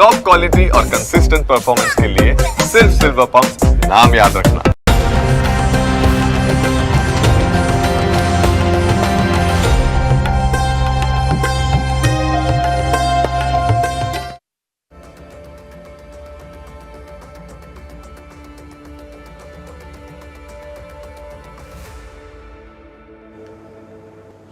Top quality और consistent performance के लिए सिर्फ सिल्वर पंप नाम याद रखना।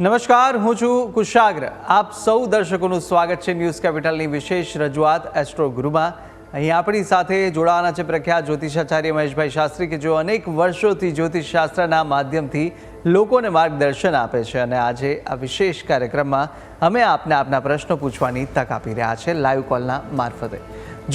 નમસ્કાર, હું છું કુશાગ્ર. આપ સૌ દર્શકોનું સ્વાગત છે ન્યૂઝ કેપિટલની વિશેષ રજૂઆત એસ્ટ્રો ગુરુમાં. અહીં આપણી સાથે જોડાવાના છે પ્રખ્યાત જ્યોતિષાચાર્ય મહેશભાઈ શાસ્ત્રી, કે જેઓ અનેક વર્ષોથી જ્યોતિષશાસ્ત્રના માધ્યમથી લોકોને માર્ગદર્શન આપે છે. અને આજે આ વિશેષ કાર્યક્રમમાં અમે આપને આપના પ્રશ્નો પૂછવાની તક આપી રહ્યા છે લાઈવ કોલના મારફતે.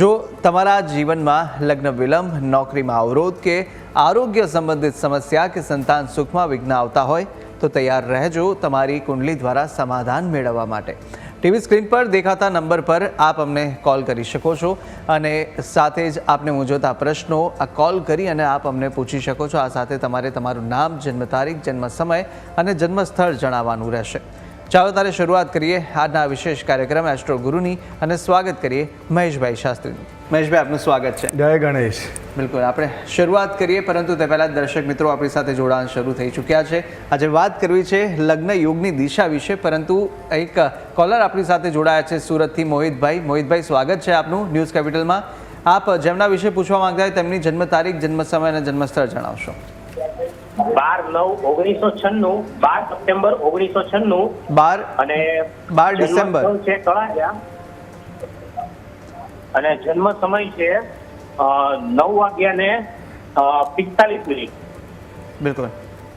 જો તમારા જીવનમાં લગ્ન વિલંબ, નોકરીમાં અવરોધ કે આરોગ્ય સંબંધિત સમસ્યા કે સંતાન સુખમાં વિઘ્ન આવતા હોય તો તૈયાર રહેજો તમારી કુંડલી દ્વારા સમાધાન મેળવવા માટે. ટીવી સ્ક્રીન પર દેખાતા નંબર પર આપ અમને કોલ કરી શકો છો અને સાથે જ આપને મૂંઝવતા પ્રશ્નો આ કોલ કરી અને આપ અમને પૂછી શકો છો. આ સાથે તમારે તમારું નામ, જન્મ તારીખ, જન્મ સમય અને જન્મ સ્થળ જણાવવાનું રહેશે. ચાલો તારે શરૂઆત કરીએ આજના વિશેષ કાર્યક્રમ એસ્ટ્રો ગુરુની અને સ્વાગત કરીએ મહેશભાઈ શાસ્ત્રીનું. મહેશભાઈ, આપનું સ્વાગત છે. જય ગણેશ. બિલકુલ, આપણે શરૂઆત કરીએ, પરંતુ તે પહેલાં દર્શક મિત્રો આપણી સાથે જોડાણ શરૂ થઈ ચૂક્યા છે. આજે વાત કરવી છે લગ્ન યોગની દિશા વિશે, પરંતુ એક કોલર આપણી સાથે જોડાયા છે સુરતથી, મોહિતભાઈ. મોહિતભાઈ, સ્વાગત છે આપનું ન્યૂઝ કેપિટલમાં. આપ જેમના વિશે પૂછવા માંગતા હોય તેમની જન્મ તારીખ, જન્મ સમય અને જન્મસ્થળ જણાવશો. 12/9/1996, 12 સપ્ટેમ્બર 1996, 12 ડિસેમ્બર છે તળાજા, અને જન્મ સમય છે 9:45. બિલકુલ,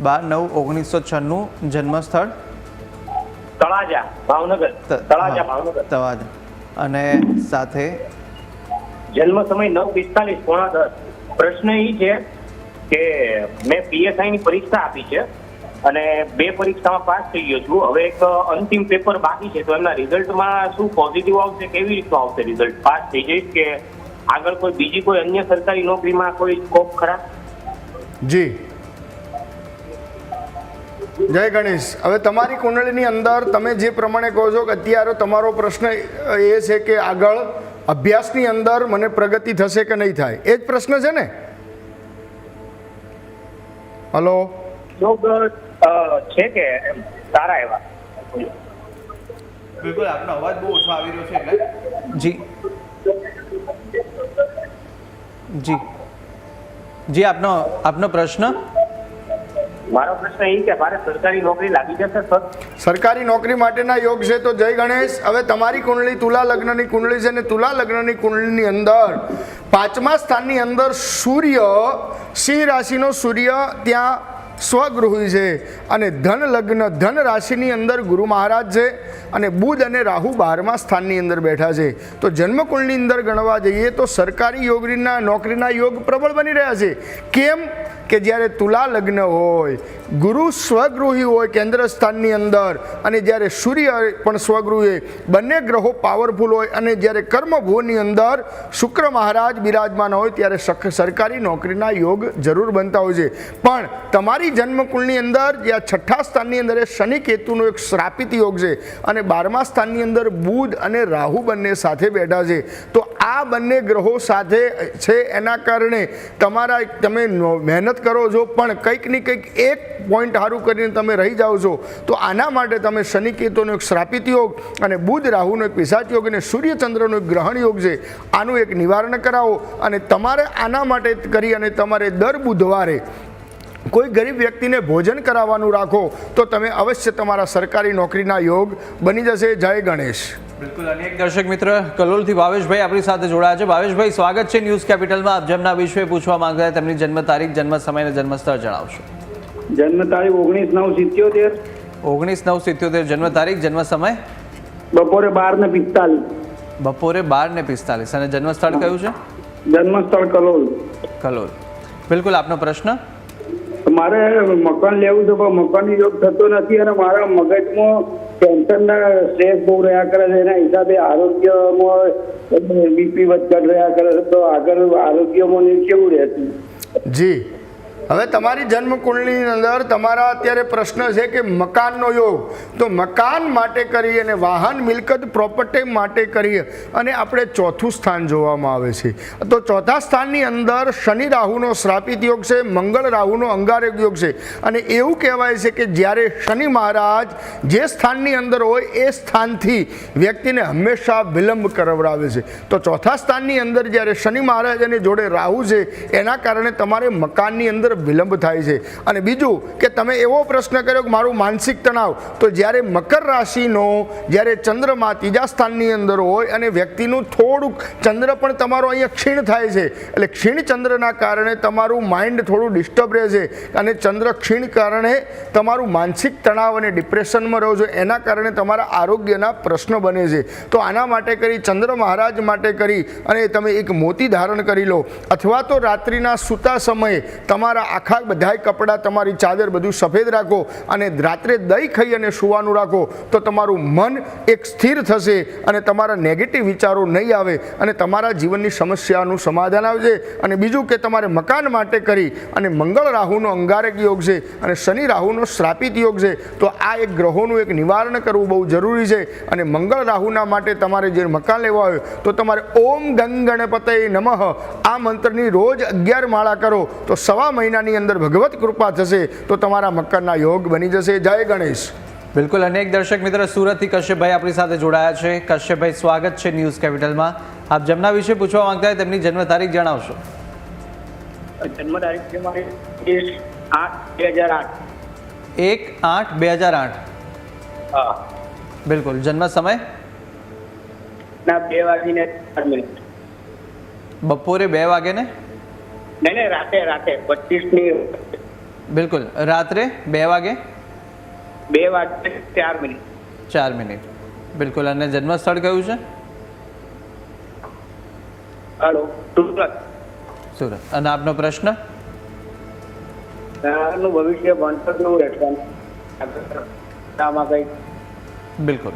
12/9/1996, જન્મસ્થળ તળાજા, ભાવનગર. તળાજા, ભાવનગર. તળાજા. અને સાથે જન્મ સમય 9:45, 9:45. પ્રશ્ન એ છે કે મેં પીએસઆઈ ની પરીક્ષા આપી છે અને 2 પરીક્ષામાં પાસ થઈ ગયો છું. હવે એક અંતિમ પેપર બાકી છે, તો એમના રિઝલ્ટમાં શું પોઝિટિવ આવશે, કેવી રીતનું આવશે રિઝલ્ટ? પાસ થઈ જઈશ કે આગળ કોઈ બીજી કોઈ અન્ય સરકારી નોકરીમાં કોઈ સ્કોપ ખરા? જી, જય ગણેશ. હવે તમારી કુંડળીની અંદર તમે જે પ્રમાણે કહો છો કે અત્યારે તમારો પ્રશ્ન એ છે કે આગળ અભ્યાસની અંદર મને પ્રગતિ થશે કે નહીં થાય, એ જ પ્રશ્ન છે ને? હલો, જોબ છે કે સારા એવા? બિલકુલ, આપનો અવાજ બહુ ઓછો આવી રહ્યો છે એટલે જી જી જી આપનો પ્રશ્ન. મારો પ્રશ્ન એ કે મારે સરકારી નોકરી લાગી જશે સર? સરકારી નોકરી માટેના યોગ છે. તો જય ગણેશ. હવે તમારી કુંડળી તુલા લગ્નની કુંડળી છે, અને તુલા લગ્નની કુંડળીની અંદર 5મા સ્થાનની અંદર સૂર્ય, સિંહ રાશિનો સૂર્ય ત્યાં સ્વગૃહી છે, અને ધન લગ્ન, ધન રાશિની અંદર ગુરુ મહારાજ છે, અને બુધ અને રાહુ 12મા સ્થાનની અંદર બેઠા છે. તો જન્મકુંડની અંદર ગણવા જઈએ તો સરકારી યોગના નોકરીના યોગ પ્રબળ બની રહ્યા છે. કેમ કે જ્યારે તુલા લગ્ન હોય, ગુરુ સ્વગૃહી હોય કેન્દ્ર સ્થાનની અંદર, અને જ્યારે સૂર્ય પણ સ્વગૃહી, બંને ગ્રહો પાવરફુલ હોય, અને જ્યારે કર્મભુવનની અંદર શુક્ર મહારાજ બિરાજમાન હોય ત્યારે સરકારી નોકરીના યોગ જરૂર બનતા હોય છે. પણ તમારી જન્મકુંડની અંદર જ્યાં 6ઠા સ્થાનની અંદર એ શનિ કેતુનો એક શ્રાપિત યોગ છે, અને 12મા સ્થાનની અંદર બુધ અને રાહુ બંને સાથે બેઠા છે. તો આ બંને ગ્રહો સાથે છે, એના કારણે તમે મહેનત કરો છો, પણ કંઈક ને કંઈક એક પોઈન્ટ સારું કરીને તમે રહી જાઓ છો. તો આના માટે તમે શનિ કેતુનો એક શ્રાપિત યોગ, અને બુધ રાહુનો એક પિશાચ યોગ, અને સૂર્યચંદ્રનો એક ગ્રહણ યોગ છે, આનું એક નિવારણ કરાવો. અને તમારે આના માટે કરી અને તમારે દર બુધવારે કોઈ ગરીબ વ્યક્તિને ભોજન કરાવવાનું રાખો, તો તમે અવશ્ય તમારા સરકારી નોકરીના યોગ બની જશે. જય ગણેશ. બિલકુલ, અને એક દર્શક મિત્ર કલોલથી ભાવેશભાઈ આપણી સાથે જોડાયા છે. ભાવેશભાઈ, સ્વાગત છે ન્યૂઝ કેપિટલમાં. આપ જેમના વિશે પૂછવા માંગતા તેમની જન્મ તારીખ, જન્મ સમય અને જન્મસ્થળ જણાવશો. જન્મ તારીખ 19/9/77. 19/9/77, જન્મ તારીખ, જન્મ સમય? બપોરે 12:45. બપોરે 12:45. અને જન્મસ્થળ કયું છે? જન્મસ્થળ કલોલ. કલોલ. બિલકુલ, આપનો પ્રશ્ન. મારે મકાન લેવું છે, પણ મકાનનો યોગ થતો નથી, અને મારા મગજમાં ટેન્શનના સ્ટ્રેસ બહુ રહ્યા કરે છે. એના હિસાબે આરોગ્યમાં બીપી વધઘટ રહ્યા કરે છે. તો આગળ આરોગ્યમાં કેવું રહેતું? જી, હવે તમારી જન્મ કુંડળીની અંદર તમારા અત્યારે પ્રશ્ન છે કે મકાનનો યોગ, તો મકાન માટે કરી અને વાહન મિલકત પ્રોપર્ટી માટે કરી અને આપણે ચોથું સ્થાન જોવામાં આવે છે. તો ચોથા સ્થાનની અંદર શનિ રાહુનો શ્રાપિત યોગ છે, મંગળ રાહુનો અંગારક યોગ છે. અને એવું કહેવાય છે કે જ્યારે શનિ મહારાજ જે સ્થાનની અંદર હોય એ સ્થાનથી વ્યક્તિને હંમેશા વિલંબ કરાવડાવે છે. તો ચોથા સ્થાનની અંદર જ્યારે શનિ મહારાજ અને જોડે રાહુ છે એના કારણે તમારે મકાનની અંદર વિલંબ થાય છે. અને બીજું કે તમે એવો પ્રશ્ન કર્યો કે મારું માનસિક તણાવ, તો જ્યારે મકર રાશિનો જ્યારે ચંદ્રમા ત્રીજા સ્થાનની અંદર હોય અને વ્યક્તિનું થોડુંક ચંદ્ર પણ તમારો અહીંયા ક્ષીણ થાય છે, એટલે ક્ષીણ ચંદ્રના કારણે તમારું માઇન્ડ થોડું ડિસ્ટર્બ રહે છે અને ચંદ્ર ક્ષીણ કારણે તમારું માનસિક તણાવ અને ડિપ્રેશનમાં રહો છો, એના કારણે તમારા આરોગ્યના પ્રશ્નો બને છે. તો આના માટે કરી ચંદ્ર મહારાજ માટે કરી અને તમે એક મોતી ધારણ કરી લો, અથવા તો રાત્રિના સૂતા સમયે તમારા આખા બધાય કપડાં, તમારી ચાદર બધું સફેદ રાખો અને રાત્રે દહીં ખાઈ અને સૂવાનું રાખો, તો તમારું મન એક સ્થિર થશે અને તમારા નેગેટિવ વિચારો નહીં આવે અને તમારા જીવનની સમસ્યાનું સમાધાન આવશે. અને બીજું કે તમારે મકાન માટે કરી અને મંગળ રાહુનો અંગારક યોગ છે અને શનિ રાહુનો શ્રાપિત યોગ છે, તો આ એક ગ્રહોનું એક નિવારણ કરવું બહુ જરૂરી છે. અને મંગળ રાહુના માટે તમારે જે મકાન લેવા હોય તો તમારે ઓમ ગણપતયે નમઃ આ મંત્રની રોજ 11 માળા કરો, તો સવા મહિનાની અંદર ભગવત કૃપા થશે, તો તમારા મકાનના યોગ બની જશે. જય ગણેશ. બિલકુલ. અનેક દર્શક મિત્ર સુરતથી કશ્યપભાઈ આપણી સાથે જોડાયા છે. કશ્યપભાઈ, સ્વાગત છે ન્યૂઝ કેપિટલમાં. આપ જેમના વિશે પૂછવા માંગતા હોય તેમની જન્મ તારીખ જણાવશો. જન્મ તારીખ છે મારી 1/8/2008. 1/8/2008. હા. બિલકુલ. જન્મ સમય? ના 2:04. બપોરે 2 વાગે ને? નહીં, રાતે 25ની. બિલકુલ. રાત્રે 2 વાગે? 2:04. 4 બિલકુલ. અને જન્મ સ્થળ કયું છે? હલો, સુરત. સુરત. અને આપનો પ્રશ્ન? નું ભવિષ્ય ભણતરનું રહેશે આમાં કંઈ? બિલકુલ.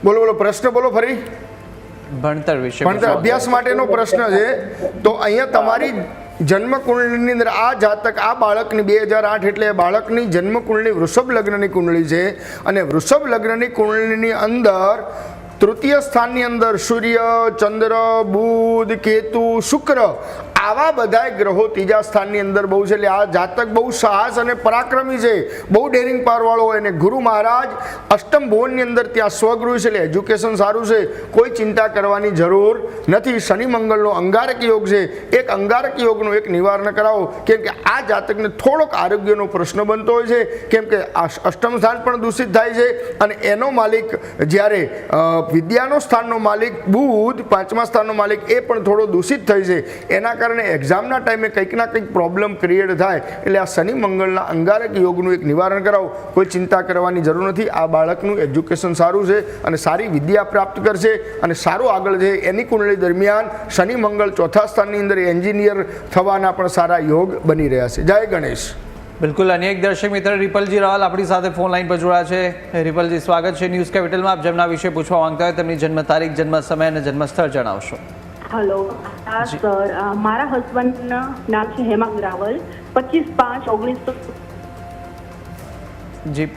બોલો બોલો, પ્રશ્ન બોલો ફરી. ભણતર વિશે. ભણતર અભ્યાસ માટેનો પ્રશ્ન છે. તો અહીંયા તમારી જન્મ કુંડળીની અંદર આ જાતક, આ બાળકની 2008 એટલે બાળકની જન્મ કુંડળી વૃષભ લગ્નની કુંડળી છે. અને વૃષભ લગ્નની કુંડળીની અંદર તૃતીય સ્થાનની અંદર સૂર્ય, ચંદ્ર, બુધ, કેતુ, શુક્ર આવા બધા ગ્રહો ત્રીજા સ્થાનની અંદર બહુ છે. એટલે આ જાતક બહુ સાહસ અને પરાક્રમી છે, બહુ ડેરિંગ પાવરવાળો હોય. અને ગુરુ મહારાજ અષ્ટમ ભુવનની અંદર ત્યાં સ્વગૃહ છે, એટલે એજ્યુકેશન સારું છે, કોઈ ચિંતા કરવાની જરૂર નથી. શનિ મંગળનો અંગારક યોગ છે, એક અંગારક યોગનું એક નિવારણ કરાવો, કેમ કે આ જાતકને થોડોક આરોગ્યનો પ્રશ્ન બનતો હોય છે, કેમ કે આ અષ્ટમ સ્થાન પણ દૂષિત થાય છે. અને એનો માલિક જ્યારે વિદ્યાનો સ્થાનનો માલિક બુધ, 5મા સ્થાનનો માલિક, એ પણ થોડો દૂષિત થાય છે. એના કારણે એક્ઝામના ટાઈમે કંઈક ના કંઈક પ્રોબ્લેમ ક્રિએટ થાય. એટલે આ શનિ મંગળના અંગારક યોગનું એક નિવારણ કરાવો, કોઈ ચિંતા કરવાની જરૂર નથી. આ બાળકનું એજ્યુકેશન સારું છે અને સારી વિદ્યા પ્રાપ્ત કરશે અને સારું આગળ છે. એની કુંડળી દરમિયાન શનિ મંગળ ચોથા સ્થાનની અંદર એન્જિનિયર થવાના પણ સારા યોગ બની રહ્યા છે. જય ગણેશ. બિલકુલ. અને એક દર્શક મિત્ર રિપલજી રાવલ આપણી સાથે ફોન લાઈન પર જોડાયા છે. રિપલજી, સ્વાગત છે ન્યૂઝ કેપિટલમાં. આપ જેમના વિશે પૂછવા માંગતા હોય તેમની જન્મ તારીખ, જન્મ સમય અને જન્મ સ્થળ જણાવશો. હેલો સર, મારા હસબન્ડનું નામ છે હેમાંગ રાવલ. 25/5/1900. જી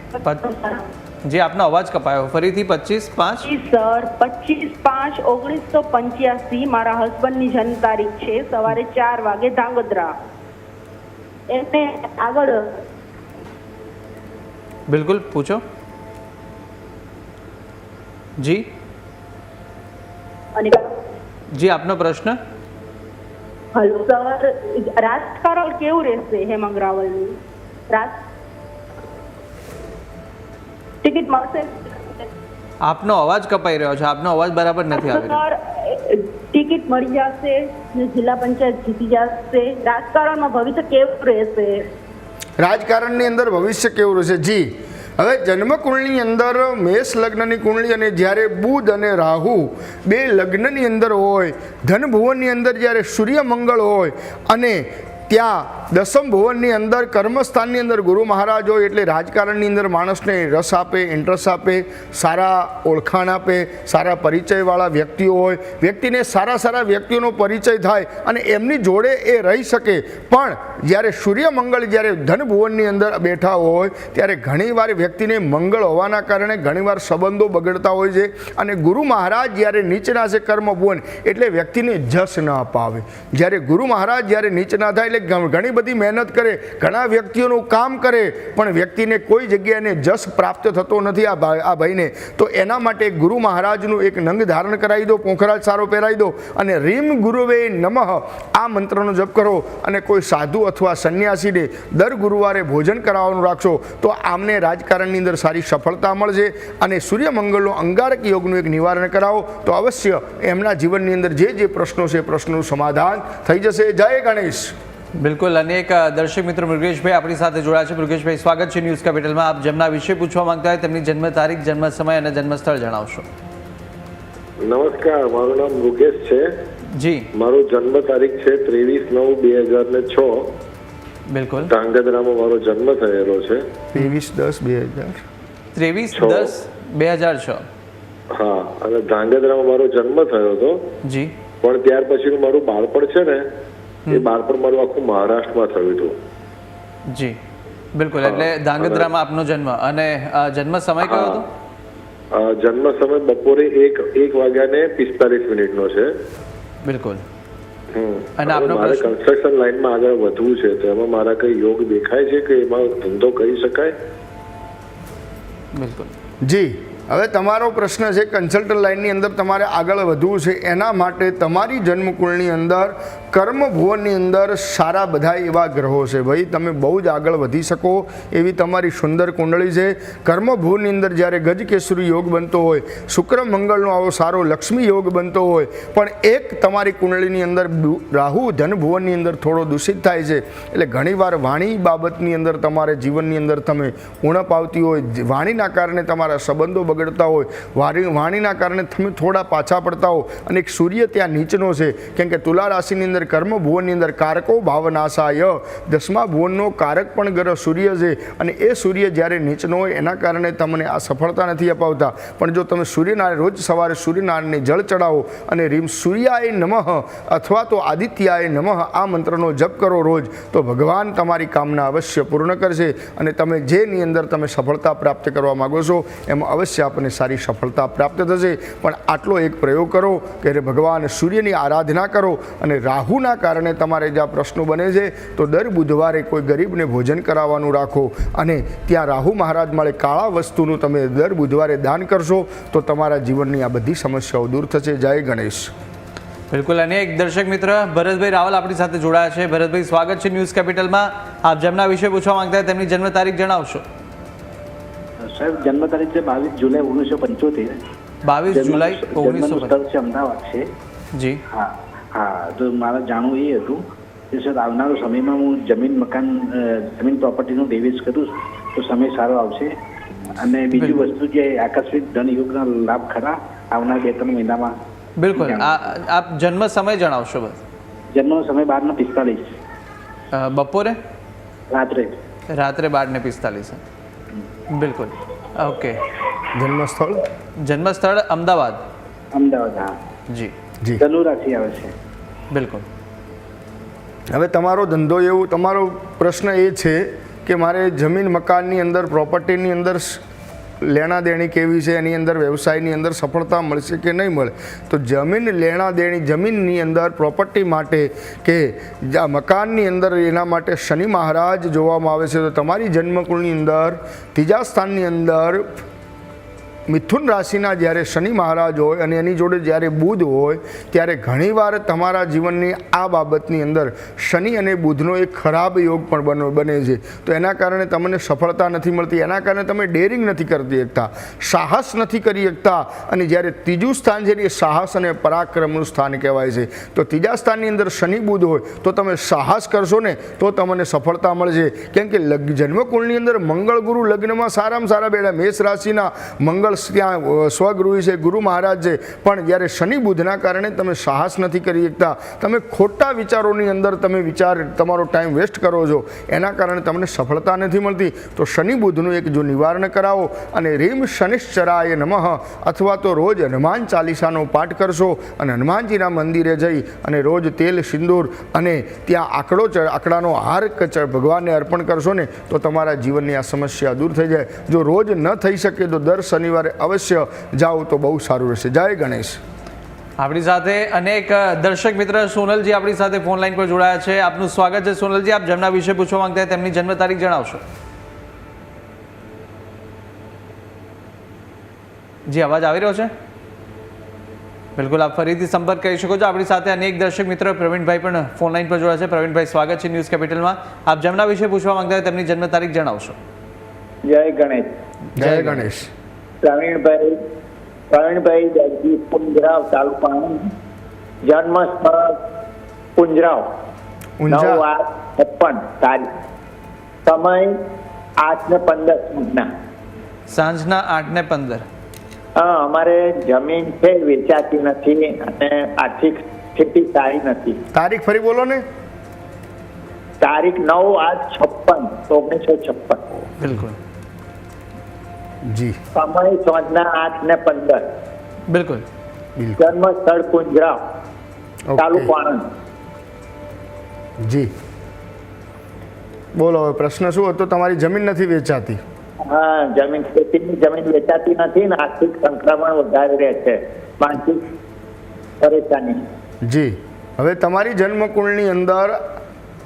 જી, આપનો અવાજ કપાયો. ફરીથી 25/5. સર, 25/5/1985 મારા હસબન્ડની જન્મ તારીખ છે. સવારે 4 વાગે ધાંગધ્રા. એને આગળ. બિલકુલ, પૂછો. જી અને જી, આપનો પ્રશ્ન. હલો સર, રાજકારણ કેવું રહેશે હેમાંગ રાવલનું? ટિકિટ મળશે? આપનો અવાજ કપાઈ રહ્યો છે, આપનો અવાજ બરાબર નથી આવી રહ્યો. સર, ટિકિટ મળી જશે, જિલ્લા પંચાયત જીતી જશે, રાજકારણમાં ભવિષ્ય કેવું રહેશે? રાજકારણની અંદર ભવિષ્ય કેવું રહેશે? જી, હવે જન્મ કુંડળીની અંદર મેષ લગ્નની કુંડળી અને જ્યારે બુધ અને રાહુ બે લગ્નની અંદર હોય, ધન ભુવનની અંદર જ્યારે સૂર્ય મંગળ હોય અને ત્યાં દસમ ભુવનની અંદર કર્મસ્થાનની અંદર ગુરુ મહારાજ હોય એટલે રાજકારણની અંદર માણસને રસ આપે, ઇન્ટરેસ્ટ આપે, સારા ઓળખાણ આપે, સારા પરિચયવાળા વ્યક્તિઓ હોય, વ્યક્તિને સારા વ્યક્તિઓનો પરિચય થાય અને એમની જોડે એ રહી શકે. પણ જ્યારે સૂર્યમંગળ જ્યારે ધન ભુવનની અંદર બેઠા હોય ત્યારે ઘણીવાર વ્યક્તિને મંગળ હોવાના કારણે ઘણીવાર સંબંધો બગડતા હોય છે. અને ગુરુ મહારાજ જ્યારે નીચના છે કર્મ ભુવન એટલે વ્યક્તિને જશ ન અપાવે. જ્યારે ગુરુ મહારાજ જ્યારે નીચના થાય એટલે ઘણી બધી મહેનત કરે, ઘણા વ્યક્તિઓનું કામ કરે, પણ વ્યક્તિને કોઈ જગ્યાએ જશ પ્રાપ્ત થતો નથી આ ભાઈને. તો એના માટે ગુરુ મહારાજનું એક નંગ ધારણ કરાવી દો, પોખરાજ સારો પહેરાવી દો અને રીમ ગુરુવે નમઃ આ મંત્રનો જપ કરો અને કોઈ સાધુ અથવા સંન્યાસીને દર ગુરુવારે ભોજન કરાવવાનું રાખશો તો આમને રાજકારણની અંદર સારી સફળતા મળશે. અને સૂર્યમંગળનો અંગારક યોગનું એક નિવારણ કરાવો તો અવશ્ય એમના જીવનની અંદર જે પ્રશ્નો છે પ્રશ્નોનું સમાધાન થઈ જશે. જય ગણેશ. બિલકુલ. અને એક દર્શક મિત્ર મૃગેશભાઈ આપણી સાથે જોડાયા છે. મૃગેશભાઈ, સ્વાગત છે ન્યૂઝ કેપિટલમાં. આપ જેમના વિશે પૂછવા માંગતા હોય તેમની જન્મ તારીખ, જન્મ સમય અને જન્મસ્થળ જણાવશો. નમસ્કાર, મારું નામ મૃગેશ છે. જી. મારો જન્મ તારીખ છે 23/9/2006. બિલકુલ. ધાંગધ્રામાં મારો જન્મ થયેલો છે. 23/10/2000. 23/10/2006. હા, અને ધાંગધ્રામાં મારો જન્મ થયો હતો. જી. પણ ત્યાર પછીનું મારું બાળપણ છે ને એ બાળપણ મારું આખું મહારાષ્ટ્રમાં થયું હતું. જી બિલકુલ. એટલે ધાંગધ્રામાં આપનો જન્મ અને જન્મ સમય કયો હતો? જન્મ સમય બપોરે 1:45 છે. બિલકુલ. અને મારે કન્સ્ટ્રક્શન લાઈનમાં આગળ વધવું છે તો એમાં મારા કઈ યોગ દેખાય છે કે એમાં ધંધો કરી શકાય? બિલકુલ. જી, હવે તમારો પ્રશ્ન છે કન્સલ્ટન્ટ લાઇનની અંદર તમારે આગળ વધવું છે. એના માટે તમારી જન્મકુળની અંદર કર્મ ભુવનની અંદર સારા બધા એવા ગ્રહો છે. ભાઈ તમે બહુ જ આગળ વધી શકો એવી તમારી સુંદર કુંડળી છે. કર્મ ભુવનની અંદર જ્યારે ગજકેસરી યોગ બનતો હોય, શુક્ર મંગળનો આવો સારો લક્ષ્મી યોગ બનતો હોય, પણ એક તમારી કુંડળીની અંદર રાહુ ધન ભુવનની અંદર થોડો દૂષિત થાય છે. એટલે ઘણીવાર વાણી બાબતની અંદર તમારે જીવનની અંદર તમે ઉણપ આવતી હોય, વાણીના કારણે તમારા સંબંધો બગડતા હોય, વાણીના કારણે તમે થોડા પાછા પડતા હો. અને એક સૂર્ય ત્યાં નીચનો છે, કેમ કે તુલા રાશિની અંદર કર્મ ભુવનની અંદર કારકો ભાવનાશાય 10મા ભુવનનો કારક પણ ગ્રહ સૂર્ય છે. અને એ સૂર્ય જ્યારે નીચનો હોય એના કારણે તમને આ સફળતા નથી અપાવતા. પણ જો તમે સૂર્યનારાયણ રોજ સવારે સૂર્યનારાયણને જળ ચડાવો અને રીમ સૂર્યાય નમઃ અથવા તો આદિત્યાય નમઃ આ મંત્રનો જપ કરો રોજ, તો ભગવાન તમારી કામના અવશ્ય પૂર્ણ કરશે. અને તમે જેની અંદર તમે સફળતા પ્રાપ્ત કરવા માગો છો એમાં અવશ્ય આપણને સારી સફળતા પ્રાપ્ત થશે. પણ આટલો એક પ્રયોગ કરો કે ભગવાન સૂર્યની આરાધના કરો. અને રાહુના કારણે તમારે જ્યાં પ્રશ્નો બને છે તો દર બુધવારે કોઈ ગરીબને ભોજન કરાવવાનું રાખો અને ત્યાં રાહુ મહારાજ મળે કાળા વસ્તુનું તમે દર બુધવારે દાન કરશો તો તમારા જીવનની આ બધી સમસ્યાઓ દૂર થશે. જય ગણેશ. બિલકુલ. અને એક દર્શક મિત્ર ભરતભાઈ રાવલ આપણી સાથે જોડાયા છે. ભરતભાઈ, સ્વાગત છે ન્યૂઝ કેપિટલમાં. આપ જેમના વિશે પૂછવા માંગતા હોય તેમની જન્મ તારીખ જણાવશો. સાહેબ, જન્મ તારીખ છે 22 જુલાઈ 1975. 22 જુલાઈ 1975 છે, અમદાવાદ છે. જી. હા હા, તો મારે જાણવું એ હતું કે સર આવનારો સમયમાં હું જમીન પ્રોપર્ટીનું નિવેશ કરું તો સમય સારો આવશે? અને બીજી વસ્તુ જે આકસ્મિક ધન યોગના લાભ ખરા આવનાર 2-3 મહિનામાં? બિલકુલ. આપ જન્મ સમય જણાવશો બસ. જન્મ સમય 12:45. બપોરે? રાત્રે 12:45. બિલકુલ. ઓકે. જન્મસ્થળ? જન્મસ્થળ અમદાવાદ. અમદાવાદ. હા જી. જી. ધનુ રાશિ આવે છે. બિલકુલ. હવે તમારો ધંધો એવું, તમારો પ્રશ્ન એ છે કે મારે જમીન મકાનની અંદર પ્રોપર્ટીની અંદર લેણા દેણી કેવી છે, એની અંદર વ્યવસાયની અંદર સફળતા મળશે કે નહીં મળે. તો જમીન લેણા દેણી જમીનની અંદર પ્રોપર્ટી માટે કે મકાનની અંદર એના માટે શનિ મહારાજ જોવામાં આવે છે. તો તમારી જન્મકુળની અંદર ત્રીજા સ્થાનની અંદર મિથુન રાશિના જ્યારે શનિ મહારાજ હોય અને એની જોડે જ્યારે બુધ હોય ત્યારે ઘણીવાર તમારા જીવનની આ બાબતની અંદર શનિ અને બુધનો એક ખરાબ યોગ પણ બને છે. તો એના કારણે તમને સફળતા નથી મળતી, એના કારણે તમે ડેરિંગ નથી કરી શકતા, સાહસ નથી કરી શકતા. અને જ્યારે ત્રીજું સ્થાન છે એ સાહસ અને પરાક્રમનું સ્થાન કહેવાય છે. તો ત્રીજા સ્થાનની અંદર શનિ બુધ હોય તો તમે સાહસ કરશો ને તો તમને સફળતા મળશે. કેમ કે જન્મકુળની અંદર મંગળ ગુરુ લગ્નમાં સારામાં સારા બેઠા. મેષ રાશિના મંગળ ત્યાં સ્વગૃહી છે, ગુરુ મહારાજ છે, પણ જ્યારે શનિ બુધના કારણે તમે સાહસ નથી કરી શકતા, તમે ખોટા વિચારોની અંદર તમે તમારો ટાઈમ વેસ્ટ કરો છો, એના કારણે તમને સફળતા નથી મળતી. તો શનિ બુધનું એક જો નિવારણ કરાવો અને રીમ શનિશ્ચરાય નમઃ અથવા તો રોજ હનુમાન ચાલીસાનો પાઠ કરશો અને હનુમાનજીના મંદિરે જઈ અને રોજ તેલ સિંદૂર અને ત્યાં આકડાનો હાર ભગવાનને અર્પણ કરશો ને તો તમારા જીવનની આ સમસ્યા દૂર થઈ જાય. જો રોજ ન થઈ શકે તો દર શનિવારે અવશ્ય જાઓ તો બહુ સારું રહેશે. જય ગણેશ. આપણી સાથે અનેક દર્શક મિત્ર સોનલજી આપણી સાથે ફોન લાઈન પર જોડાયા છે. આપનું સ્વાગત છે સોનલજી. આપ જેમના વિશે પૂછવા માંગતા હોય તેમની જન્મ તારીખ જણાવશો. જી, અવાજ આવી રહ્યો છે? બિલકુલ, આપ ફરીથી સંપર્ક કરી શકો છો. આપણી સાથે અનેક દર્શક મિત્ર પ્રવીણભાઈ પણ ફોન લાઈન પર જોડાયા છે. પ્રવીણભાઈ, સ્વાગત છે ન્યૂઝ કેપિટલમાં. આપ જેમના વિશે પૂછવા માંગતા હોય તેમની જન્મ તારીખ જણાવશો. જય ગણેશ. જય ગણેશ. પ્રવીણભાઈ જગદીશ પુંજરાવ, તાલુકા આણંદ, જન્મ સ્થળ પુંજરાવ, 9/8/56 તારીખ, સમય 8:15 સાંજના 8:15. અમારે જમીન છે, વેચાતી નથી અને આર્થિક સ્થિતિ સારી નથી. તારીખ ફરી બોલો ને. તારીખ 9/8/56 બિલકુલ જી. સમય સાંજના 8:15. બિલકુલ. જન્મ સ્થળ પુંજરાવ, તાલુકો આણંદ. જી, બોલો હવે પ્રશ્ન શું હતો? તમારી જમીન નથી વેચાતી? હા, ખેતીની જમીન વેચાતી નથી ને આર્થિક સંક્રમણ વધારે રહે છે, માનસિક પરેશાની. જી, હવે તમારી જન્મકુંડની અંદર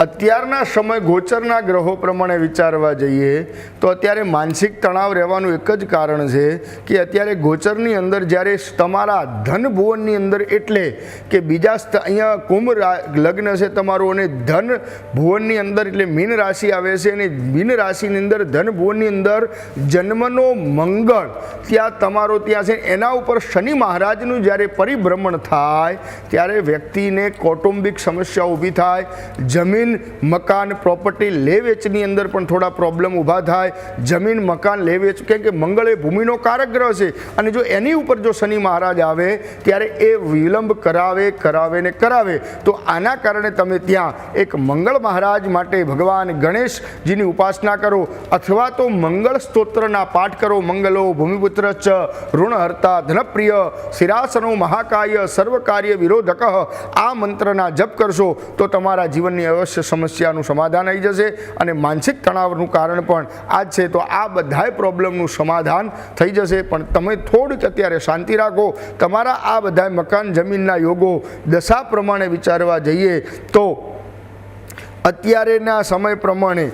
અત્યારના સમય ગોચરના ગ્રહો પ્રમાણે વિચારવા જઈએ તો અત્યારે માનસિક તણાવ રહેવાનું એક જ કારણ છે કે અત્યારે ગોચરની અંદર જ્યારે તમારા ધન ભુવનની અંદર, એટલે કે બીજા અહીંયા કુંભ લગ્ન છે તમારું અને ધન ભુવનની અંદર એટલે મીન રાશિ આવે છે અને મીન રાશિની અંદર ધન ભુવનની અંદર જન્મનો મંગળ ત્યાં તમારો ત્યાં છે, એના ઉપર શનિ મહારાજનું જ્યારે પરિભ્રમણ થાય ત્યારે વ્યક્તિને કૌટુંબિક સમસ્યા ઊભી થાય, જમીન મકાન પ્રોપર્ટી લે વેચની અંદર પણ થોડા પ્રોબ્લેમ ઊભા થાય. જમીન મકાન લે વેચ, કેમ કે મંગળ એ ભૂમિનો કારક ગ્રહ છે અને જો એની ઉપર જો શનિ મહારાજ આવે ત્યારે એ વિલંબ કરાવે ને કરાવે. તો આના કારણે તમે ત્યાં એક મંગળ મહારાજ માટે ભગવાન ગણેશજીની ઉપાસના કરો અથવા તો મંગળ સ્તોત્રના પાઠ કરો. મંગલો ભૂમિપુત્ર ચ ઋણહર્તા ધનપ્રિય શિરાસનો મહાકાય સર્વકાર્ય વિરોધક, આ મંત્રના જપ કરશો તો તમારા જીવનની અવશ્ય સમસ્યાનું સમાધાન આવી જશે અને માનસિક તણાવનું કારણ પણ આ જ છે. તો આ બધાય પ્રોબ્લેમનું સમાધાન થઈ જશે. પણ તમે થોડીક અત્યારે શાંતિ રાખો. તમારા આ બધા મકાન જમીનના યોગો દશા પ્રમાણે વિચારવા જઈએ તો અત્યારેના સમય પ્રમાણે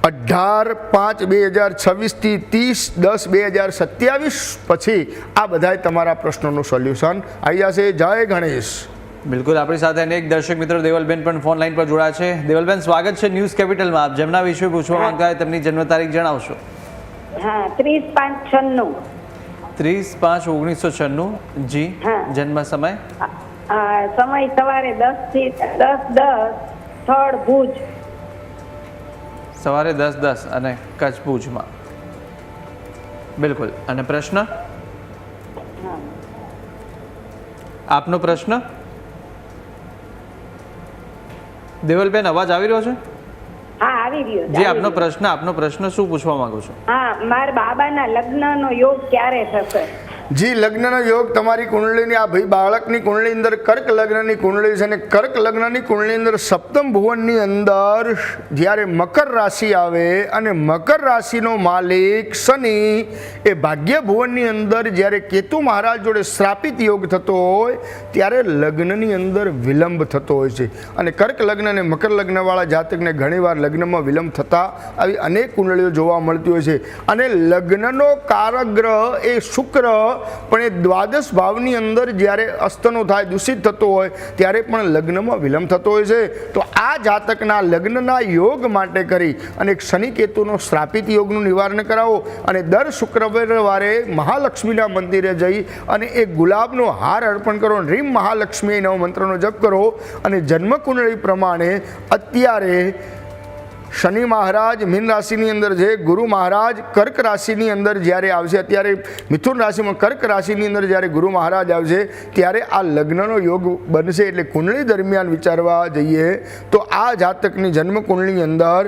18/5/2026 થી 30/10/2027 પછી આ બધાય તમારા પ્રશ્નોનું સોલ્યુશન આવી જશે. જય ગણેશ. બિલકુલ, આપણી સાથે અનેક દર્શક મિત્રો દેવલબેન પણ ફોન લાઈન પર જોડાયા છે. દેવલબેન, સ્વાગત છે ન્યૂઝ કેપિટલમાં. આપ જેમના વિશે પૂછવા માંગતા હોય તેમની જન્મ તારીખ જણાવશો. હા, 30/5/96. 30/5/1996. જી. જન્મ સમય? સમય સવારે 10 થી 10:10, સ્થળ ભુજ. સવારે 10:10 અને કચ્છ ભુજમાં. બિલકુલ. અને પ્રશ્ન? આપનો પ્રશ્ન? દેવલબેન, અવાજ આવી રહ્યો છે? હા, આવી રહ્યો છે. જી, આપનો પ્રશ્ન શું પૂછવા માંગો છો? હા, મારા બાબાના લગ્નનો યોગ ક્યારે થશે? જી, લગ્નનો યોગ તમારી કુંડળીની આ ભાઈ બાળકની કુંડળી અંદર કર્ક લગ્નની કુંડળી છે અને કર્ક લગ્નની કુંડળી અંદર સપ્તમ ભુવનની અંદર જ્યારે મકર રાશિ આવે અને મકર રાશિનો માલિક શનિ એ ભાગ્ય ભુવનની અંદર જ્યારે કેતુ મહારાજ જોડે શ્રાપિત યોગ થતો હોય ત્યારે લગ્નની અંદર વિલંબ થતો હોય છે. અને કર્ક લગ્ન અને મકર લગ્નવાળા જાતકને ઘણીવાર લગ્નમાં વિલંબ થતા આવી અનેક કુંડળીઓ જોવા મળતી હોય છે. અને લગ્નનો કારક ગ્રહ એ શુક્ર પણ એ દ્વાદશ ભાવની અંદર જ્યારે અસ્તનો થાય, દૂષિત થતો હોય ત્યારે પણ લગ્નમાં વિલંબ થતો હોય છે. તો આ જાતકના લગ્નના યોગ માટે કરી અને એક શનિ કેતુનો શ્રાપિત યોગનું નિવારણ કરાવો અને દર શુક્રવારે મહાલક્ષ્મીના મંદિરે જઈ અને એક ગુલાબનો હાર અર્પણ કરો. રીમ મહાલક્ષ્મી નવ મંત્રનો જપ કરો અને જન્મકુંડળી પ્રમાણે અત્યારે શનિ મહારાજ મીન રાશિની અંદર છે, ગુરુ મહારાજ કર્ક રાશિની અંદર જ્યારે આવશે, અત્યારે મિથુન રાશિમાં કર્ક રાશિની અંદર જ્યારે ગુરુ મહારાજ આવશે ત્યારે આ લગ્નનો યોગ બનશે. એટલે કુંડળી દરમિયાન વિચારવા જઈએ તો આ જાતકની જન્મ કુંડળીની અંદર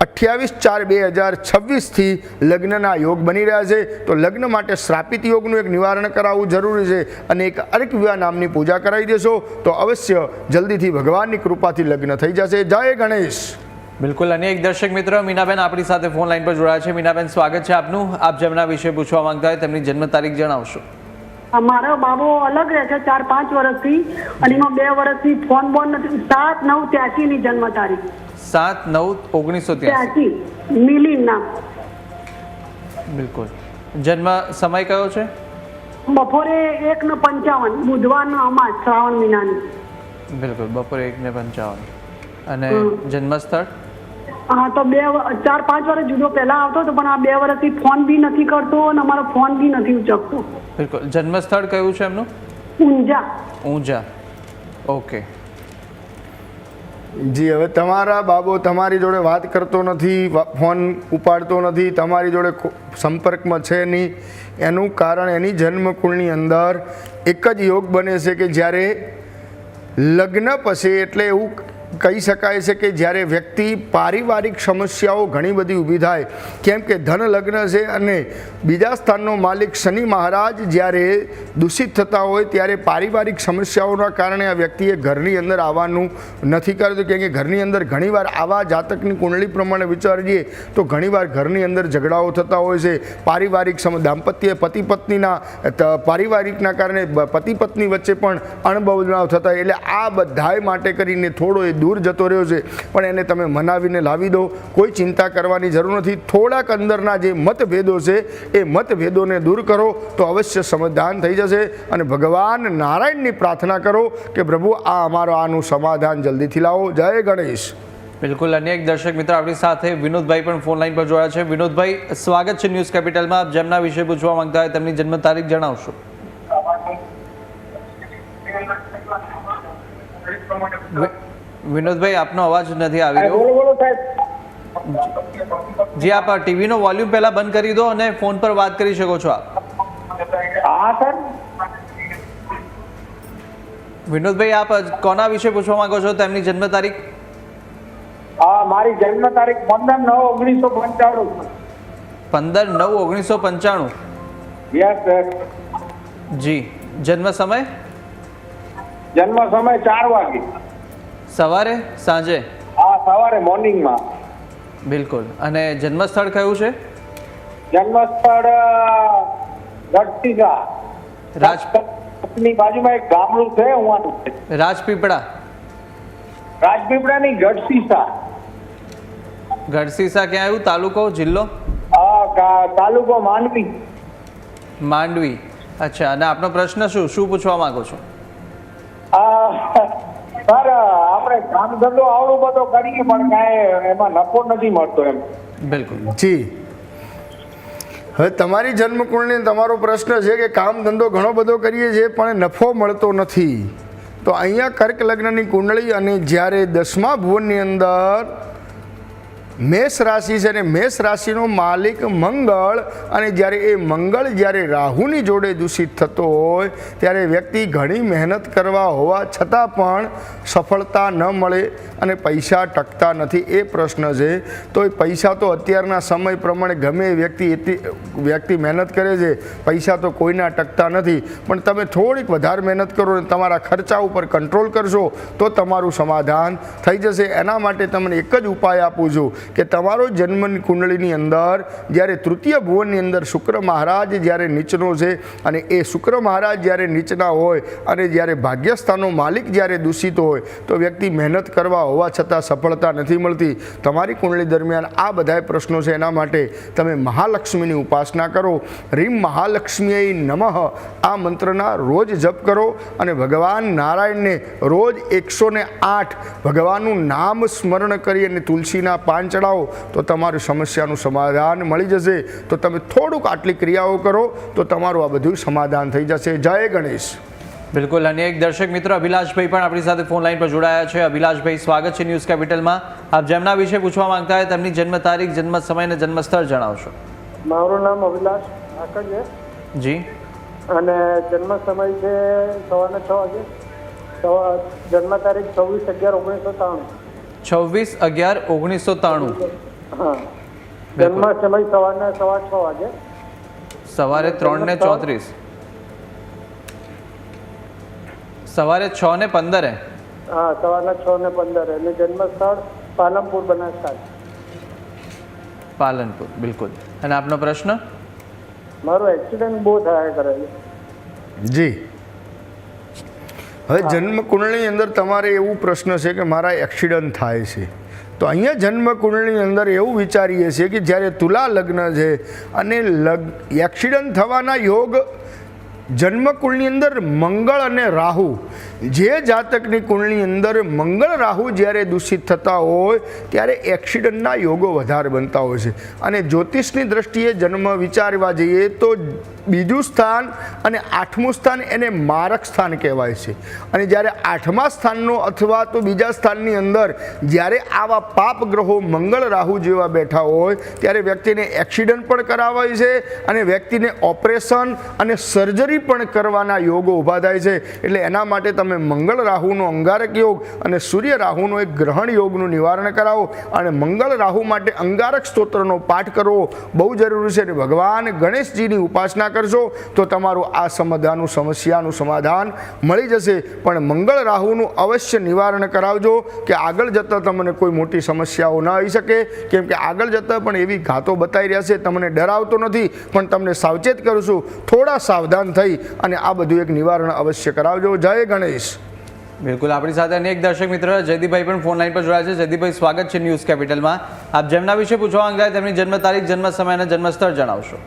28/4/2026થી લગ્નના યોગ બની રહ્યા છે. તો લગ્ન માટે શ્રાપિત યોગનું એક નિવારણ કરાવવું જરૂરી છે અને એક અર્ક વિવાહ નામની પૂજા કરાવી દેશો તો અવશ્ય જલ્દીથી ભગવાનની કૃપાથી લગ્ન થઈ જશે. જય ગણેશ. બિલકુલ. અને એક દર્શક મિત્ર મીનાબેન આપણી સાથે ફોન લાઈન પર જોડાયા છે. મીનાબેન, સ્વાગત છે આપનું. આપ જેમના વિશે પૂછવા માંગતા હોય તેમની જન્મ તારીખ જણાવશો. મારો બાબો અલગ રહે છે 4-5 વર્ષથી અને એમાં 2 વર્ષથી ફોન બોન નથી. 7/9/83 ની જન્મ તારીખ. 7/9/1983. મિલિન નામ. બિલકુલ. જન્મ સમય કયો છે? બપોરે 1:55 બુધવારનો અમાસ શ્રાવણ મહિનાની. બિલકુલ, બપોરે 1:55. અને જન્મ સ્થળ? હા, તો 4-5 વર્ષ જુદો પહેલા આવતો હતો પણ આ 2 વર્ષથી ફોન બી નથી કરતો અને અમારો ફોન બી નથી ઉચકતો. બિલકુલ. જન્મ સ્થળ કયું છે એમનું? ઊંઝા. ઊંઝા. ઓકે જી, હવે તમારા બાબો તમારી જોડે વાત કરતો નથી, ફોન ઉપાડતો નથી, તમારી જોડે સંપર્કમાં છે નહીં. એનું કારણ એની જન્મકુળની અંદર એક જ યોગ બને છે કે જ્યારે લગ્ન પછી, એટલે એવું કહી શકાય છે કે જ્યારે વ્યક્તિ પારિવારિક સમસ્યાઓ ઘણી બધી ઊભી થાય, કેમ કે ધન લગ્ન છે અને બીજા સ્થાનનો માલિક શનિ મહારાજ જ્યારે દૂષિત થતા હોય ત્યારે પારિવારિક સમસ્યાઓના કારણે આ વ્યક્તિએ ઘરની અંદર આવવાનું નથી કરતું. કેમ કે ઘરની અંદર ઘણીવાર આવા જાતકની કુંડળી પ્રમાણે વિચારીએ તો ઘણીવાર ઘરની અંદર ઝઘડાઓ થતા હોય છે. પારિવારિક દાંપત્ય પતિ પત્નીના પારિવારિકના કારણે પતિ પત્ની વચ્ચે પણ અણબનાવ થતા. એટલે આ બધાય માટે કરીને થોડો એ દૂર જતો રહ્યો છે, પણ એને તમે મનાવીને લાવી દો. કોઈ ચિંતા કરવાની જરૂર નથી. થોડાક અંદરના જે મતભેદો છે એ મતભેદોને દૂર કરો તો અવશ્ય સમાધાન થઈ જશે. અને ભગવાન નારાયણની પ્રાર્થના કરો કે પ્રભુ આ અમારો આનું સમાધાન જલ્દીથી લાવો. જય ગણેશ. બિલકુલ. અન્ય એક દર્શક મિત્ર આપણી સાથે વિનોદભાઈ પણ ફોન લાઈન પર જોડાયા છે. વિનોદભાઈ, સ્વાગત છે ન્યૂઝ કેપિટલમાં. આપ જેમના વિશે પૂછવા માંગતા હોય તેમની જન્મ તારીખ જણાવશો. વિનોદભાઈ, આપનો અવાજ નથી આવી રહ્યો. જી, આપ ટીવીનો વોલ્યુમ પહેલા બંધ કરી દો અને ફોન પર વાત કરી શકો છો આપ. વિનોદભાઈ, આપ કોના વિશે પૂછવા માંગો છો તેમની જન્મ તારીખ? મારી જન્મ તારીખ 15/9/1995. 15/9/1995. Yes sir. જી. જન્મ સમય? જન્મ સમય 4 વાગે. સવારે, સાંજે? સવારે મોર્નિંગમાં. બિલકુલ. અને જન્મ સ્થળ કયું છે? જન્મ સ્થળ ગઢસીસા. રાજપીપળાની બાજુમાં એક ગામડું છે, ઉવાનું છે. રાજપીપળા? રાજપીપળાની ગઢસીસા. ગઢસીસા ક્યાં આવ્યું? તાલુકો, જિલ્લો? તાલુકો માંડવી. માંડવી. અચ્છા. અને આપનો પ્રશ્ન શું પૂછવા માંગો છો? સર, આપણે કામ ધંધો આવડું બધો કરીએ પણ કાંઈ એમાં નફો નથી મળતો એમ. બિલકુલ. જી, હવે તમારી જન્મકુંડળી તમારો પ્રશ્ન છે કે કામ ધંધો ઘણો બધો કરીએ છીએ પણ નફો મળતો નથી. તો અહીંયા કર્ક લગ્નની કુંડળી અને જ્યારે 10મા ભુવનની અંદર મેષ રાશિ છે અને મેષ રાશિનો માલિક મંગળ, અને જ્યારે એ મંગળ જ્યારે રાહુની જોડે દૂષિત થતો હોય ત્યારે વ્યક્તિ ઘણી મહેનત કરવા હોવા છતાં પણ સફળતા ન મળે અને પૈસા ટકતા નથી. એ પ્રશ્ન છે. તો એ પૈસા તો અત્યારના સમય પ્રમાણે ગમે એ વ્યક્તિ મહેનત કરે છે, પૈસા તો કોઈના ટકતા નથી. પણ તમે થોડીક વધારે મહેનત કરો અને તમારા ખર્ચા ઉપર કંટ્રોલ કરશો તો તમારું સમાધાન થઈ જશે. એના માટે તમને એક જ ઉપાય આપું છું કે તમારો જન્મની કુંડળીની અંદર જ્યારે તૃતીય ભુવનની અંદર શુક્ર મહારાજ જ્યારે નીચનો છે અને એ શુક્ર મહારાજ જ્યારે નીચના હોય અને જ્યારે ભાગ્યસ્થાનનો માલિક જ્યારે દૂષિત હોય તો વ્યક્તિ મહેનત કરવા હોવા છતાં સફળતા નથી મળતી. તમારી કુંડળી દરમિયાન આ બધા પ્રશ્નો છે. એના માટે તમે મહાલક્ષ્મીની ઉપાસના કરો. રીમ મહાલક્ષ્મીએ નમઃ આ મંત્રના રોજ જપ કરો અને ભગવાન નારાયણને રોજ 108 ભગવાનનું નામ સ્મરણ કરી અને તુલસીના પાન ચડાવો તો તમારી સમસ્યાનું સમાધાન મળી જશે. તો તમે થોડુંક આટલી ક્રિયાઓ કરો તો તમારું આ બધું સમાધાન થઈ જશે. જય ગણેશ. બિલકુલ. અને એક દર્શક મિત્ર અભિલાષભાઈ પણ આપણી સાથે ફોન લાઈન પર જોડાયા છે. અભિલાષભાઈ, સ્વાગત છે ન્યૂઝ કેપિટલમાં. આપ જેમના વિશે પૂછવા માંગતા હોય તેમની જન્મ તારીખ, જન્મ સમય અને જન્મ સ્થળ જણાવશો. મારું નામ અભિલાષ ઠાકર છે જી. અને જન્મ સમય છે સવારના 6 વાગે. જન્મ તારીખ 26/11/1993. 26/11/1993. હા. જન્મ સમય સવારના 6:15 વાગે. સવારે 3:34. સવારે 6:15. હા, સવારના 6:15. અને જન્મ સ્થળ પાલનપુર, બનાસકાંઠા. પાલનપુર. બિલકુલ. અને આપનો પ્રશ્ન? મારો એક્સિડન્ટ બહુ થયા કરે છે. જી. હવે જન્મ કુંડળીની અંદર તમારે એવું પ્રશ્ન છે કે મારા એક્સિડન્ટ થાય છે, તો અહીંયા જન્મ કુંડળીની અંદર એવું વિચારીએ છીએ કે જ્યારે તુલા લગ્ન છે અને એક્સિડન્ટ થવાના યોગ જન્મ કુંડળીની અંદર મંગળ અને રાહુ, જે જાતકની કુંડળીની અંદર મંગળ રાહુ જ્યારે દૂષિત થતા હોય ત્યારે એક્સિડન્ટના યોગો વધારે બનતા હોય છે. અને જ્યોતિષની દ્રષ્ટિએ જન્મ વિચારવા જઈએ તો બીજું સ્થાન અને 8મું સ્થાન એને મારક સ્થાન કહેવાય છે. અને જ્યારે 8મા સ્થાનનો અથવા તો બીજા સ્થાનની અંદર જ્યારે આવા પાપ ગ્રહો મંગળ રાહુ જેવા બેઠા હોય ત્યારે વ્યક્તિને એક્સિડન્ટ પણ કરાવાય છે અને વ્યક્તિને ઓપરેશન અને સર્જરી પણ કરવાના યોગો ઊભા થાય છે. એટલે એના માટે તમે મંગળ રાહુનો અંગારક યોગ અને સૂર્ય રાહુનો એક ગ્રહણ યોગનું નિવારણ કરાવો અને મંગળ રાહુ માટે અંગારક સ્તોત્રનો પાઠ કરવો બહુ જરૂરી છે. અને ભગવાન ગણેશજીની ઉપાસના કરશો તો તમારું આ સમસ્યાનું સમાધાન મળી જશે. પણ મંગળ રાહુનું અવશ્ય નિવારણ કરાવજો કે આગળ જતાં તમને કોઈ મોટી સમસ્યાઓ ન આવી શકે. કેમ કે આગળ જતાં પણ એવી ઘાતો બતાવી રહ્યા છે. તમને ડરાવતો નથી પણ તમને સાવચેત કરું છું, થોડા સાવધાન થઈ અને આ બધું એક નિવારણ અવશ્ય કરાવજો. જય ગણેશ. બિલકુલ. આપણી સાથે અનેક દર્શક મિત્ર જયદીપભાઈ પણ ફોન લાઈન પર જોડાયા છે. જયદીપભાઈ, સ્વાગત છે ન્યૂઝ કેપિટલમાં. આપ જેમના વિશે પૂછવા માંગતા હોય તેમની જન્મ તારીખ, જન્મ સમય અને જન્મ સ્થળ જણાવશો.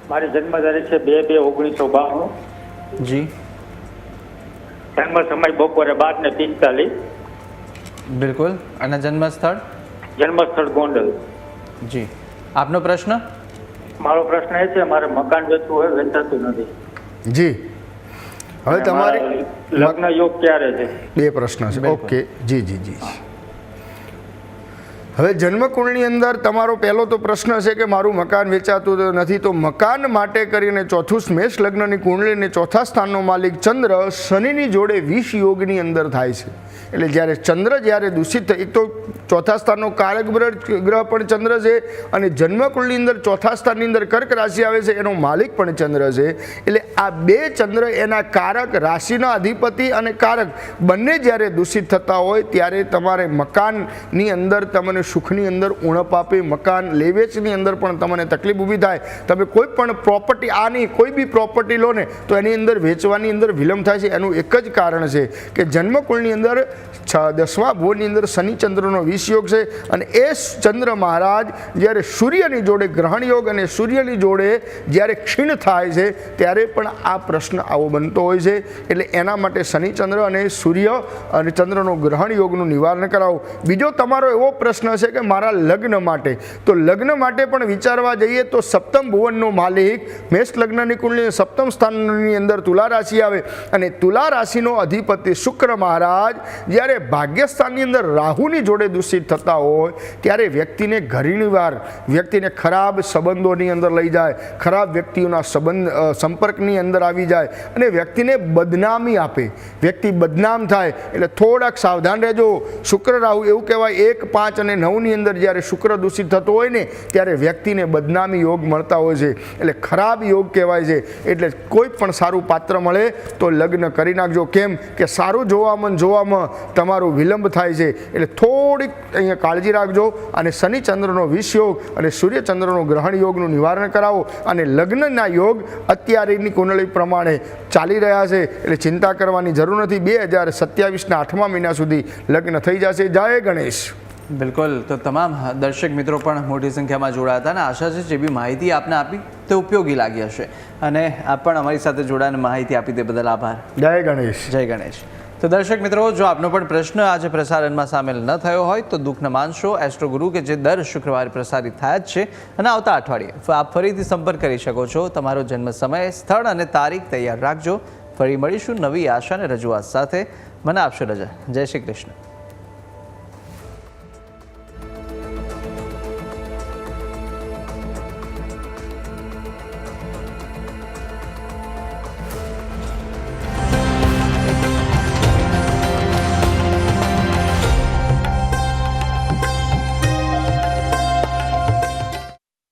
મારી જન્મ તારીખ છે 2/2/1992. જી. જન્મ સમય બપોરે 12:45. બિલકુલ. અને જન્મ સ્થળ? જન્મ સ્થળ ગોંડલ. જી. આપનો પ્રશ્ન? મારો પ્રશ્ન એ છે, મારે મકાન વેચવું હોય, વેચાતું નથી. જી. હવે તમારે લગ્ન યોગ ક્યારે છે? 2 પ્રશ્ન છે. ઓકે. જી જી જી. હવે જન્મકુંડની અંદર તમારો પહેલો તો પ્રશ્ન છે કે મારું મકાન વેચાતું નથી. તો મકાન માટે કરીને ચોથું મેષ લગ્નની કુંડળીને ચોથા સ્થાનનો માલિક ચંદ્ર શનિની જોડે 20 યોગની અંદર થાય છે. એટલે જ્યારે ચંદ્ર જ્યારે દૂષિત થાય, એક તો ચોથા સ્થાનનો કારક ગ્રહ પણ ચંદ્ર છે અને જન્મકુંડની અંદર ચોથા સ્થાનની અંદર કર્ક રાશિ આવે છે, એનો માલિક પણ ચંદ્ર છે. એટલે આ 2 ચંદ્ર એના કારક, રાશિના અધિપતિ અને કારક બંને જ્યારે દૂષિત થતા હોય ત્યારે તમારે મકાનની અંદર તમને સુખની અંદર ઉણપ આપે, મકાન લેવેચની અંદર પણ તમને તકલીફ ઊભી થાય. તમે કોઈ પણ પ્રોપર્ટી, આની કોઈ બી પ્રોપર્ટી લો ને તો એની અંદર વેચવાની અંદર વિલંબ થાય છે. એનું એક જ કારણ છે કે જન્મકુંડની અંદર 10મા ભાવની અંદર શનિ ચંદ્રનો 20 યોગ છે અને એ ચંદ્ર મહારાજ જ્યારે સૂર્યની જોડે ગ્રહણ યોગ અને સૂર્યની જોડે જ્યારે ક્ષીણ થાય છે ત્યારે પણ આ પ્રશ્ન આવો બનતો હોય છે. એટલે એના માટે શનિ ચંદ્ર અને સૂર્ય અને ચંદ્રનો ગ્રહણ યોગનું નિવારણ કરાવો. બીજો તમારો એવો પ્રશ્ન છે કે મારા લગ્ન માટે, તો લગ્ન માટે પણ વિચારવા જઈએ તો સપ્તમ ભુવનનો માલિક મેષ લગ્નની કુંડળીના સપ્તમ સ્થાનની અંદર તુલા રાશિ આવે અને તુલા રાશિનો અધિપતિ શુક્ર મહારાજ જ્યારે ભાગ્યસ્થાનની અંદર રાહુની જોડે દૂષિત થતા હોય ત્યારે વ્યક્તિને ઘણી વાર વ્યક્તિને ખરાબ સંબંધોની અંદર લઈ જાય, ખરાબ વ્યક્તિઓના સંપર્કની અંદર આવી જાય અને વ્યક્તિને બદનામી આપે. વ્યક્તિ બદનામ થાય એટલે થોડાક સાવધાન રહેજો. શુક્ર રાહુ એવું કહેવાય 1, 5 અને 9ની અંદર જ્યારે શુક્ર દૂષિત થતો હોય ને ત્યારે વ્યક્તિને બદનામી યોગ મળતા હોય છે. એટલે ખરાબ યોગ કહેવાય છે. એટલે કોઈ પણ સારું પાત્ર મળે તો લગ્ન કરી નાખજો. કેમ કે સારું જોવામાં તમારું વિલંબ થાય છે. એટલે થોડીક અહીંયા કાળજી રાખજો અને શનિ ચંદ્રનો 20 યોગ અને સૂર્ય ચંદ્રનો ગ્રહણ યોગનું નિવારણ કરાવો. અને લગ્નના યોગ અત્યારેની કુંડળી પ્રમાણે ચાલી રહ્યા છે એટલે ચિંતા કરવાની જરૂર નથી. 2027ના 8મા મહિના સુધી લગ્ન થઈ જશે. જય ગણેશ. બિલકુલ. તો તમામ દર્શક મિત્રો પણ મોટી સંખ્યામાં જોડાયા હતા અને આશા છે જે બી માહિતી આપને આપી તે ઉપયોગી લાગી હશે અને આપ પણ અમારી સાથે જોડાઈને માહિતી આપી તે બદલ આભાર. જય ગણેશ. જય ગણેશ. તો દર્શક મિત્રો, જો આપનો પણ પ્રશ્ન આજે પ્રસારણમાં સામેલ ન થયો હોય તો દુઃખ ન માનશો. એસ્ટ્રો ગુરુ કે જે દર શુક્રવારે પ્રસારિત થયા જ છે અને આવતા અઠવાડિયે આપ ફરીથી સંપર્ક કરી શકો છો. તમારો જન્મ સમય, સ્થળ અને તારીખ તૈયાર રાખજો. ફરી મળીશું નવી આશા અને રજૂઆત સાથે. મને આપશો રજા. જય શ્રી કૃષ્ણ.